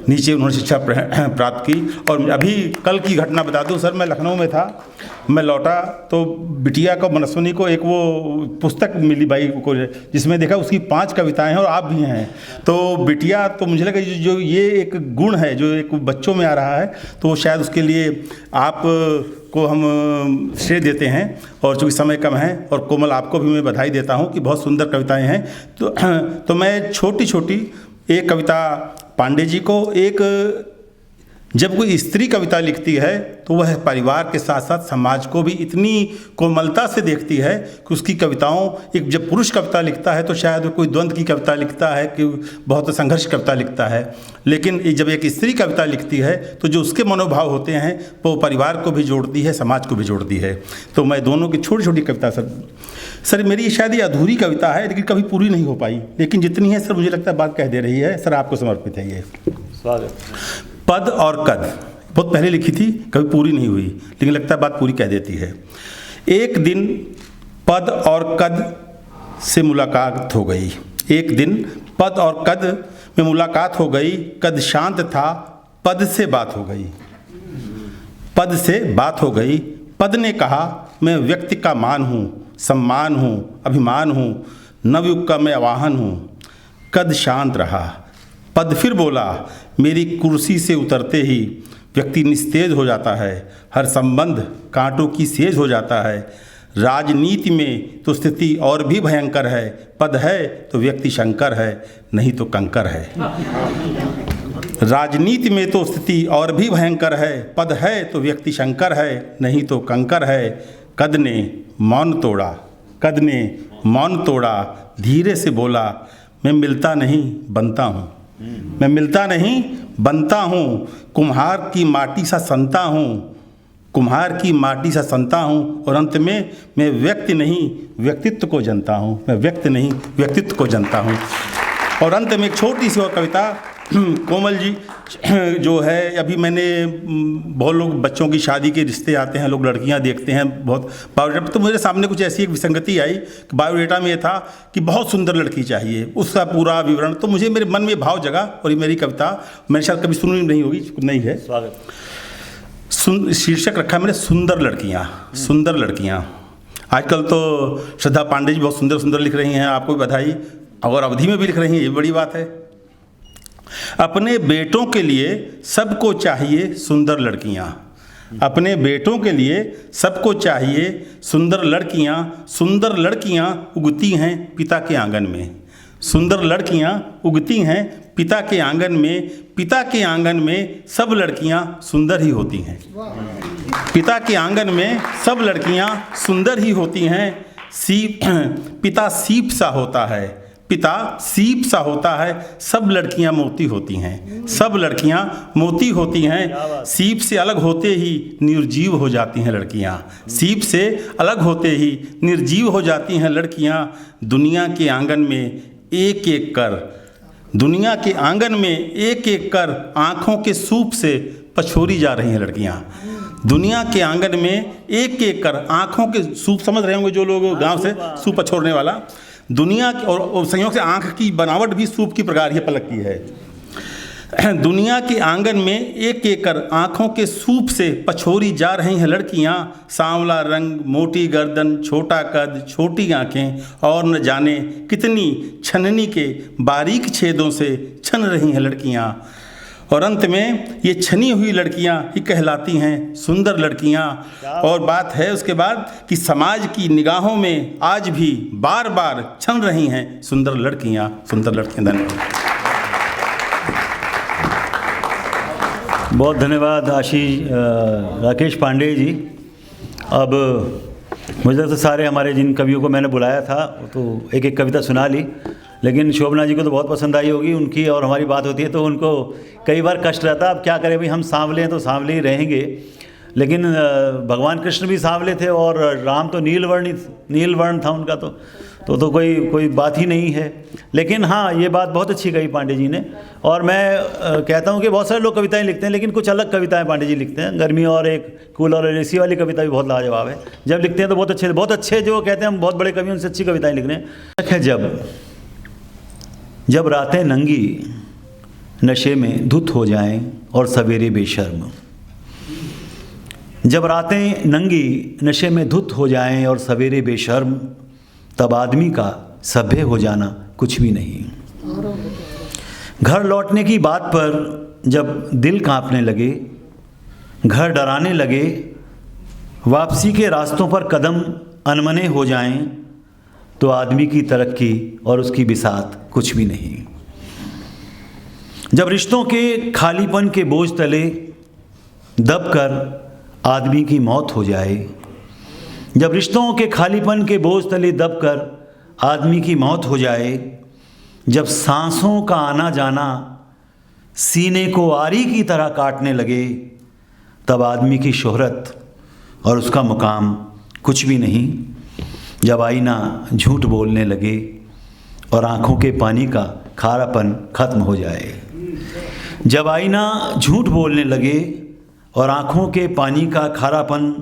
नीचे उन्होंने शिक्षा प्राप्त की। और अभी कल की घटना बता दूं सर, मैं लखनऊ में था, मैं लौटा तो बिटिया को, मनस्विनी को एक वो पुस्तक मिली भाई को, जिसमें देखा उसकी 5 कविताएं हैं और आप भी हैं। तो बिटिया तो मुझे लगा जो ये एक गुण है जो एक बच्चों में आ रहा है तो शायद उसके लिए आप को हम श्रेय देते हैं। और चूँकि समय कम है और कोमल आपको भी मैं बधाई देता हूँ कि बहुत सुंदर कविताएँ हैं। तो मैं छोटी छोटी एक कविता पांडे जी को, एक जब कोई स्त्री कविता लिखती है तो वह परिवार के साथ साथ समाज को भी इतनी कोमलता से देखती है कि उसकी कविताओं, एक जब पुरुष कविता लिखता है तो शायद वो कोई द्वंद्व की कविता लिखता है कि बहुत संघर्ष कविता लिखता है, लेकिन जब एक स्त्री कविता लिखती है तो जो उसके मनोभाव होते हैं वो परिवार को भी जोड़ती है, समाज को भी जोड़ती है। तो मैं दोनों की छोटी छोटी कविता सर मेरी शायद ये अधूरी कविता है लेकिन कभी पूरी नहीं हो पाई, लेकिन जितनी है सर मुझे लगता है बात कह दे रही है। सर आपको समर्पित है ये। स्वागत। पद और कद बहुत पहले लिखी थी, कभी पूरी नहीं हुई, लेकिन लगता है बात पूरी कह देती है। एक दिन पद और कद से मुलाकात हो गई, एक दिन पद और कद में मुलाकात हो गई। कद शांत था, पद से बात हो गई, पद से बात हो गई। पद ने कहा मैं व्यक्ति का मान हूँ, सम्मान हूँ, अभिमान हूँ, नवयुग का मैं आवाहन हूँ। कद शांत रहा। पद फिर बोला, मेरी कुर्सी से उतरते ही व्यक्ति निस्तेज हो जाता है, हर संबंध कांटों की सेज हो जाता है। राजनीति में तो स्थिति और भी भयंकर है, पद है तो व्यक्ति शंकर है, नहीं तो कंकर है। राजनीति में तो स्थिति और भी भयंकर है, पद है तो व्यक्ति शंकर है, नहीं तो कंकर है। कद ने मौन तोड़ा, कद ने मौन तोड़ा, धीरे से बोला, मैं मिलता नहीं बनता हूँ, मैं मिलता नहीं बनता हूँ, कुम्हार की माटी सा संता हूँ, कुम्हार की माटी सा संता हूँ, और अंत में मैं व्यक्ति नहीं व्यक्तित्व को जानता हूँ, मैं व्यक्ति नहीं व्यक्तित्व को जानता हूँ। और अंत में एक छोटी सी और कविता, कोमल जी जो है, अभी मैंने बहुत लोग बच्चों की शादी के रिश्ते आते हैं, लोग लड़कियां देखते हैं बहुत बायोडेटा, तो मेरे सामने कुछ ऐसी एक विसंगति आई कि बायोडेटा में ये था कि बहुत सुंदर लड़की चाहिए, उसका पूरा विवरण, तो मुझे मेरे मन में भाव जगा, और ये मेरी कविता मैंने शायद कभी सुनी नहीं होगी, नहीं है, स्वागत। शीर्षक रखा मैंने सुंदर लड़कियाँ, सुंदर लड़कियाँ। आजकल तो श्रद्धा पांडे जी बहुत सुंदर सुंदर लिख रही हैं, आपको भी बधाई, और अवधि में भी लिख रही हैं, ये बड़ी बात है। अपने बेटों के लिए सबको चाहिए सुंदर लड़कियां, अपने बेटों के लिए सबको चाहिए सुंदर लड़कियां, सुंदर लड़कियां उगती हैं पिता के आंगन में, सुंदर लड़कियां उगती हैं पिता के आंगन में, पिता के आंगन में सब लड़कियां सुंदर ही होती हैं, पिता के आंगन में सब लड़कियां सुंदर ही होती हैं। सीप पिता सीप सा होता है, पिता सीप सा होता है, सब लड़कियां मोती होती हैं, सब लड़कियां मोती होती हैं। सीप से अलग होते ही निर्जीव हो जाती हैं लड़कियां, सीप से अलग होते ही निर्जीव हो जाती हैं लड़कियां। दुनिया के आंगन में एक एक कर, दुनिया के आंगन में एक एक कर आँखों के सूप से पछोरी जा रही हैं लड़कियां। दुनिया के आंगन में एक एक कर आँखों के सूप, समझ रहे होंगे जो लोग गांव से, सूप पछोड़ने वाला, दुनिया और संयोग से आँख की बनावट भी सूप की प्रकार ही पलक की है। दुनिया के आंगन में एक एक कर आँखों के सूप से पछोरी जा रही हैं लड़कियाँ। सांवला रंग, मोटी गर्दन, छोटा कद, छोटी आँखें, और न जाने कितनी छननी के बारीक छेदों से छन रही हैं लड़कियाँ। और अंत में ये छनी हुई लड़कियां ही कहलाती हैं सुंदर लड़कियां। और बात है उसके बाद कि समाज की निगाहों में आज भी बार बार छन रही हैं सुंदर लड़कियां, सुंदर लड़कियां। धन्यवाद, बहुत धन्यवाद आशीष राकेश पांडे जी। अब मुझे तो सारे हमारे जिन कवियों को मैंने बुलाया था तो एक एक कविता सुना ली, लेकिन शोभना जी को तो बहुत पसंद आई होगी, उनकी और हमारी बात होती है तो उनको कई बार कष्ट रहता। अब क्या करें भाई, हम सांवले हैं तो सांवले ही रहेंगे, लेकिन भगवान कृष्ण भी सांवले थे और राम तो नीलवर्ण था उनका, तो कोई बात ही नहीं है। लेकिन हाँ, ये बात बहुत अच्छी कही पांडे जी ने, और मैं कहता हूँ कि बहुत सारे लोग कविताएं लिखते हैं लेकिन कुछ अलग कविताएं पांडे जी लिखते हैं। गर्मी और एक कूल और एसी वाली कविता भी बहुत लाजवाब है, जब लिखते हैं तो बहुत अच्छे जो कहते हैं हम बहुत बड़े कवि, उनसे अच्छी कविताएँ लिख रहे हैं। जब रातें नंगी नशे में धुत हो जाएं और सवेरे बेशर्म, जब रातें नंगी नशे में धुत हो जाएं और सवेरे बेशर्म, तब आदमी का सभ्य हो जाना कुछ भी नहीं। घर लौटने की बात पर जब दिल कांपने लगे, घर डराने लगे, वापसी के रास्तों पर कदम अनमने हो जाएं, तो आदमी की तरक्की और उसकी बिसात कुछ भी नहीं। जब रिश्तों के खालीपन के बोझ तले दबकर आदमी की मौत हो जाए, जब रिश्तों के खालीपन के बोझ तले दबकर आदमी की मौत हो जाए, जब सांसों का आना जाना सीने को आरी की तरह काटने लगे, तब आदमी की शोहरत और उसका मुकाम कुछ भी नहीं। जब आईना झूठ बोलने लगे और आँखों के पानी का खारापन खत्म हो जाए, जब आईना झूठ बोलने लगे और आँखों के पानी का खारापन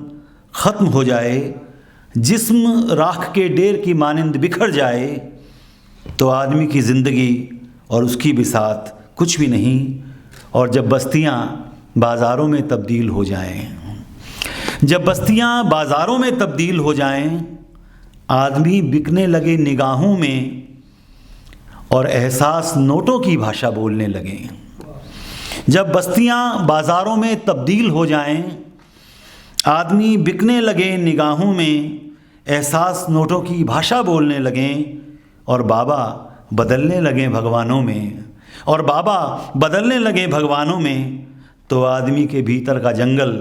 खत्म हो जाए, जिस्म राख के ढेर की मानिंद बिखर जाए, तो आदमी की ज़िंदगी और उसकी बिसात कुछ भी नहीं। और जब बस्तियाँ बाज़ारों में तब्दील हो जाएं, जब बस्तियाँ बाज़ारों में तब्दील हो जाएं, आदमी बिकने लगे निगाहों में और एहसास नोटों की भाषा बोलने लगें। जब बस्तियां बाज़ारों में तब्दील हो जाएं, आदमी बिकने लगे निगाहों में, एहसास नोटों की भाषा बोलने लगें, और बाबा बदलने लगे भगवानों में, और बाबा बदलने लगे भगवानों में, तो आदमी के भीतर का जंगल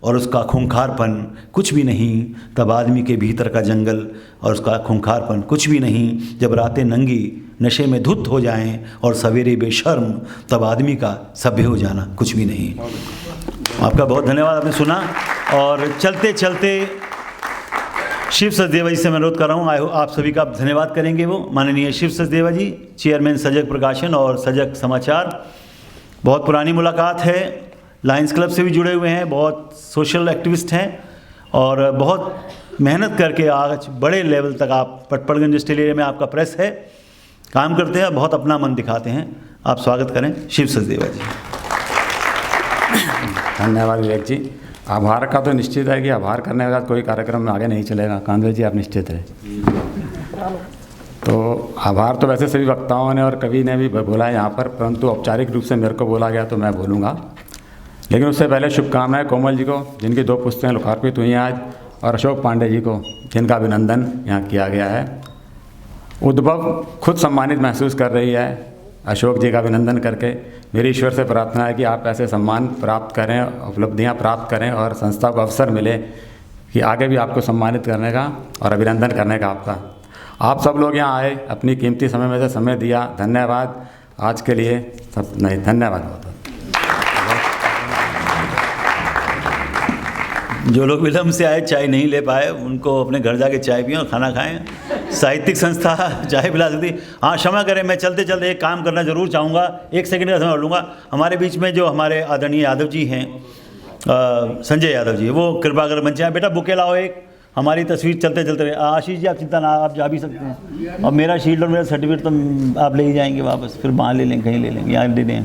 और उसका खूंखारपन कुछ भी नहीं। तब आदमी के भीतर का जंगल और उसका खूंखारपन कुछ भी नहीं। जब रातें नंगी नशे में धुत हो जाएं और सवेरे बेशर्म, तब आदमी का सभ्य हो जाना कुछ भी नहीं। आपका बहुत धन्यवाद, आपने सुना। और चलते चलते शिव सचदेवा जी से मैं अनुरोध कर रहा हूँ, आप सभी का धन्यवाद करेंगे वो माननीय शिव सचदेवा जी, चेयरमैन सजग प्रकाशन और सजग समाचार। बहुत पुरानी मुलाकात है, लायंस क्लब से भी जुड़े हुए हैं, बहुत सोशल एक्टिविस्ट हैं और बहुत मेहनत करके आज बड़े लेवल तक आप पटपड़गंज इंडस्ट्रियल एरिया में आपका प्रेस है, काम करते हैं, बहुत अपना मन दिखाते हैं। आप स्वागत करें शिव सचदेवा जी। धन्यवाद विवेक जी। आभार का तो निश्चित है कि आभार करने के बाद कोई कार्यक्रम में आगे नहीं चलेगा। कांदे जी आप निश्चित है। तो आभार तो वैसे सभी वक्ताओं ने और कवि ने भी बोला है यहाँ पर, परंतु औपचारिक रूप से मेरे को बोला गया तो मैं बोलूँगा। लेकिन उससे पहले शुभकामनाएं कोमल जी को, जिनकी 2 पुस्तकें लोकार्पित हुई हैं आज, और अशोक पांडे जी को, जिनका अभिनंदन यहाँ किया गया है। उद्भव खुद सम्मानित महसूस कर रही है अशोक जी का अभिनंदन करके। मेरी ईश्वर से प्रार्थना है कि आप ऐसे सम्मान प्राप्त करें, उपलब्धियाँ प्राप्त करें और संस्था को अवसर मिले कि आगे भी आपको सम्मानित करने का और अभिनंदन करने का आपका। आप सब लोग यहाँ आए, अपनी कीमती समय में से समय दिया, धन्यवाद। आज के लिए सब नहीं, धन्यवाद बहुत। जो लोग विलम्ब से आए, चाय नहीं ले पाए, उनको अपने घर जाके चाय पिएं और खाना खाएं। साहित्यिक संस्था चाय पिला सकती। हाँ, क्षमा करें, मैं चलते चलते एक काम करना जरूर चाहूँगा, 1 सेकंड का समय लूँगा। हमारे बीच में जो हमारे आदरणीय यादव जी हैं, संजय यादव जी, वो कृपा कर मंच आए। बेटा बुके लाओ एक, हमारी तस्वीर चलते चलते रहे। आशीष जी आप चिंता ना, आप जा भी सकते हैं। और मेरा शील्ड और मेरा सर्टिफिकेट तो आप ले ही जाएंगे वापस, फिर वहाँ ले लेंगे, कहीं ले लेंगे, यहाँ दे दें।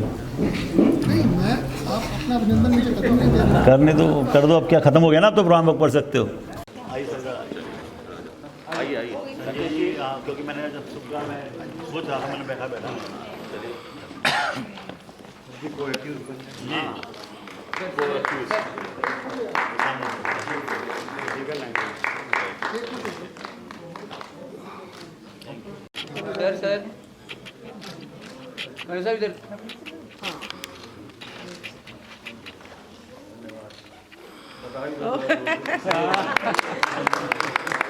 करने दो, कर दो। अब क्या खत्म हो गया ना, अब तो प्रोग्राम पढ़ सकते हो। आइए क्योंकि मैंने जब सुबह मैं सोच रहा था, मैंने बैठा सर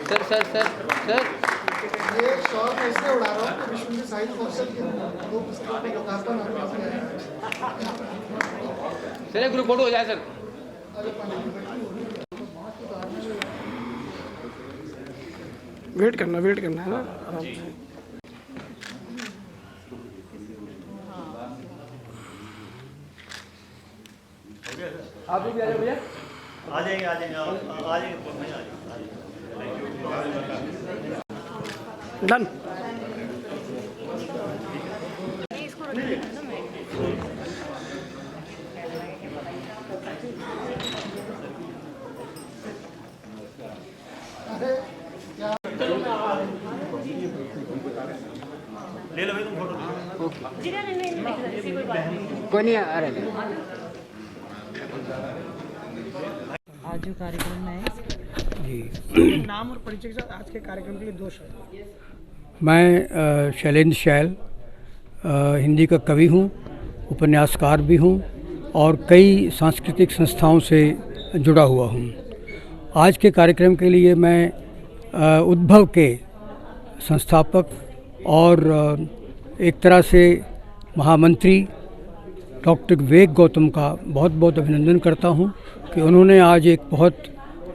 इधर सर सर सर सर ये शॉट ऐसे उड़ा रहा हूँ कि विश्व की साहित्य परिषद के वो पुस्तकों का लोकार्पण सर एक ग्रुप फोटो हो जाए सर। वेट करना है ना आराम से। आप भी आ जाओ भैया। आ जाएंगे। डन। ले लो भाई तुम फोटो। कोई नहीं आ रहे। आज जो कार्यक्रम में जी नाम और परिचय के साथ आज के कार्यक्रम के लिए 2 शब्द। मैं शैलेंद्र शैल हिंदी का कवि हूँ, उपन्यासकार भी हूँ और कई सांस्कृतिक संस्थाओं से जुड़ा हुआ हूँ। आज के कार्यक्रम के लिए मैं उद्भव के संस्थापक और एक तरह से महामंत्री डॉक्टर विवेक गौतम का बहुत बहुत अभिनंदन करता हूँ कि उन्होंने आज एक बहुत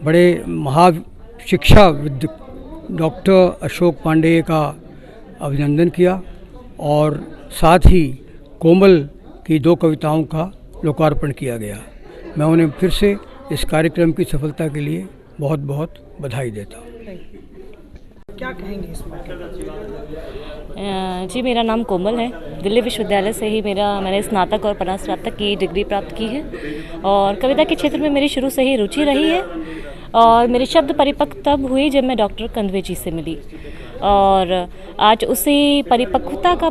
बड़े महाशिक्षाविद डॉक्टर अशोक पांडे का अभिनंदन किया और साथ ही कोमल की 2 कविताओं का लोकार्पण किया गया। मैं उन्हें फिर से इस कार्यक्रम की सफलता के लिए बहुत बहुत बधाई देता हूँ। क्या कहेंगे इस मौके पर? जी मेरा नाम कोमल है। दिल्ली विश्वविद्यालय से ही मैंने स्नातक और परास्नातक की डिग्री प्राप्त की है और कविता के क्षेत्र में मेरी शुरू से ही रुचि रही है और मेरी शब्द परिपक्व तब हुई जब मैं डॉक्टर कंदवे जी से मिली। और आज उसी परिपक्वता का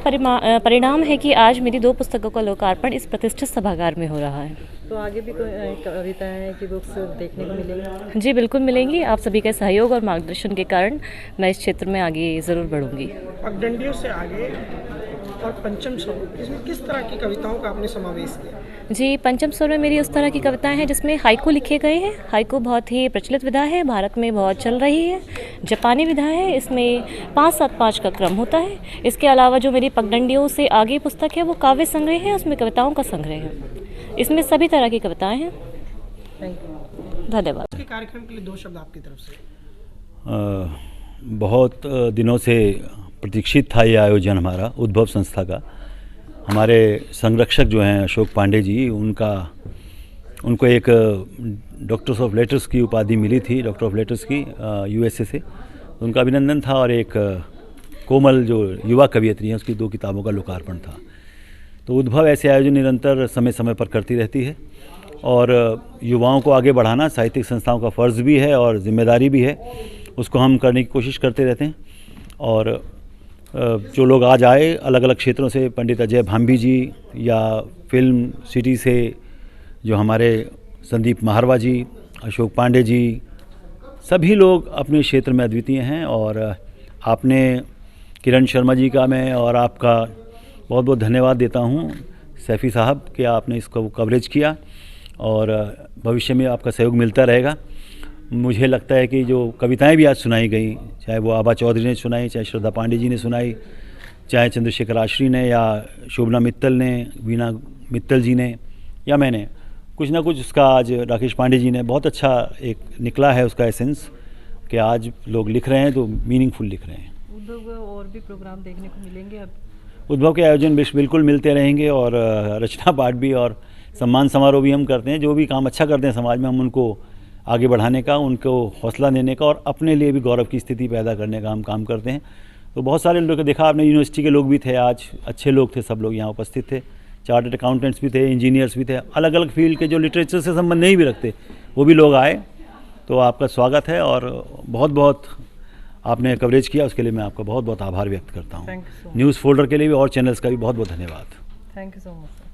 परिणाम है कि आज मेरी 2 पुस्तकों का लोकार्पण इस प्रतिष्ठित सभागार में हो रहा है। तो आगे भी कोई कविताएं की बुक्स देखने को मिलेंगी? जी बिल्कुल मिलेंगी। आप सभी के सहयोग और मार्गदर्शन के कारण मैं इस क्षेत्र में आगे ज़रूर बढ़ूंगी। पगडंडियों से आगे और पंचम स्वर, इसमें किस तरह की कविताओं का आपने समावेश किया? जी, पंचम स्वर में मेरी उस तरह की कविताएं हैं जिसमें हाइकू लिखे गए हैं। हाइकू बहुत ही प्रचलित विधा है, भारत में बहुत चल रही है, जापानी विधा है। इसमें 5-7-5 का क्रम होता है। इसके अलावा जो मेरी पगडंडियों से आगे पुस्तक है वो काव्य संग्रह है, उसमें कविताओं का संग्रह है। इसमें सभी तरह की कविताएं हैं। धन्यवाद। के कार्यक्रम के लिए 2 शब्द आपकी तरफ से। बहुत दिनों से प्रतीक्षित था ये आयोजन हमारा, उद्भव संस्था का। हमारे संरक्षक जो हैं अशोक पांडे जी, उनको एक डॉक्टर्स ऑफ लेटर्स की उपाधि मिली थी, डॉक्टर ऑफ लेटर्स की यूएसए से। उनका अभिनंदन था और एक कोमल जो युवा कवियत्री हैं उसकी 2 किताबों का लोकार्पण था। तो उद्भव ऐसे आयोजन निरंतर समय समय पर करती रहती है और युवाओं को आगे बढ़ाना साहित्यिक संस्थाओं का फ़र्ज़ भी है और जिम्मेदारी भी है, उसको हम करने की कोशिश करते रहते हैं। और जो लोग आज आए अलग अलग क्षेत्रों से, पंडित अजय भांबी जी या फिल्म सिटी से जो हमारे संदीप महारवा जी, अशोक पांडे जी, सभी लोग अपने क्षेत्र में अद्वितीय हैं। और आपने किरण शर्मा जी का मैं और आपका बहुत बहुत धन्यवाद देता हूँ सैफ़ी साहब कि आपने इसको कवरेज किया और भविष्य में आपका सहयोग मिलता रहेगा। मुझे लगता है कि जो कविताएं भी आज सुनाई गई, चाहे वो आभा चौधरी ने सुनाई, चाहे श्रद्धा पांडे जी ने सुनाई, चाहे चंद्रशेखर आश्री ने या शोभना मित्तल ने, वीणा मित्तल जी ने या मैंने, कुछ ना कुछ उसका आज राकेश पांडे जी ने बहुत अच्छा एक निकला है उसका एसेंस कि आज लोग लिख रहे हैं तो मीनिंगफुल लिख रहे हैं। उद्भव और भी प्रोग्राम देखने को मिलेंगे अब? उद्भव के आयोजन बिल्कुल मिलते रहेंगे और रचना पाठ भी और सम्मान समारोह भी हम करते हैं। जो भी काम अच्छा करते हैं समाज में, हम उनको आगे बढ़ाने का, उनको हौसला देने का और अपने लिए भी गौरव की स्थिति पैदा करने का हम काम करते हैं। तो बहुत सारे लोग देखा आपने, यूनिवर्सिटी के लोग भी थे, आज अच्छे लोग थे, सब लोग यहाँ उपस्थित थे, चार्टर्ड अकाउंटेंट्स भी थे, इंजीनियर्स भी थे, अलग अलग फील्ड के जो लिटरेचर से संबंध नहीं भी रखते वो भी लोग आए। तो आपका स्वागत है और बहुत बहुत आपने कवरेज किया, उसके लिए मैं आपका बहुत बहुत आभार व्यक्त करता हूँ। न्यूज़ फोल्डर के लिए भी और चैनल्स का भी बहुत बहुत धन्यवाद। Thank you so much.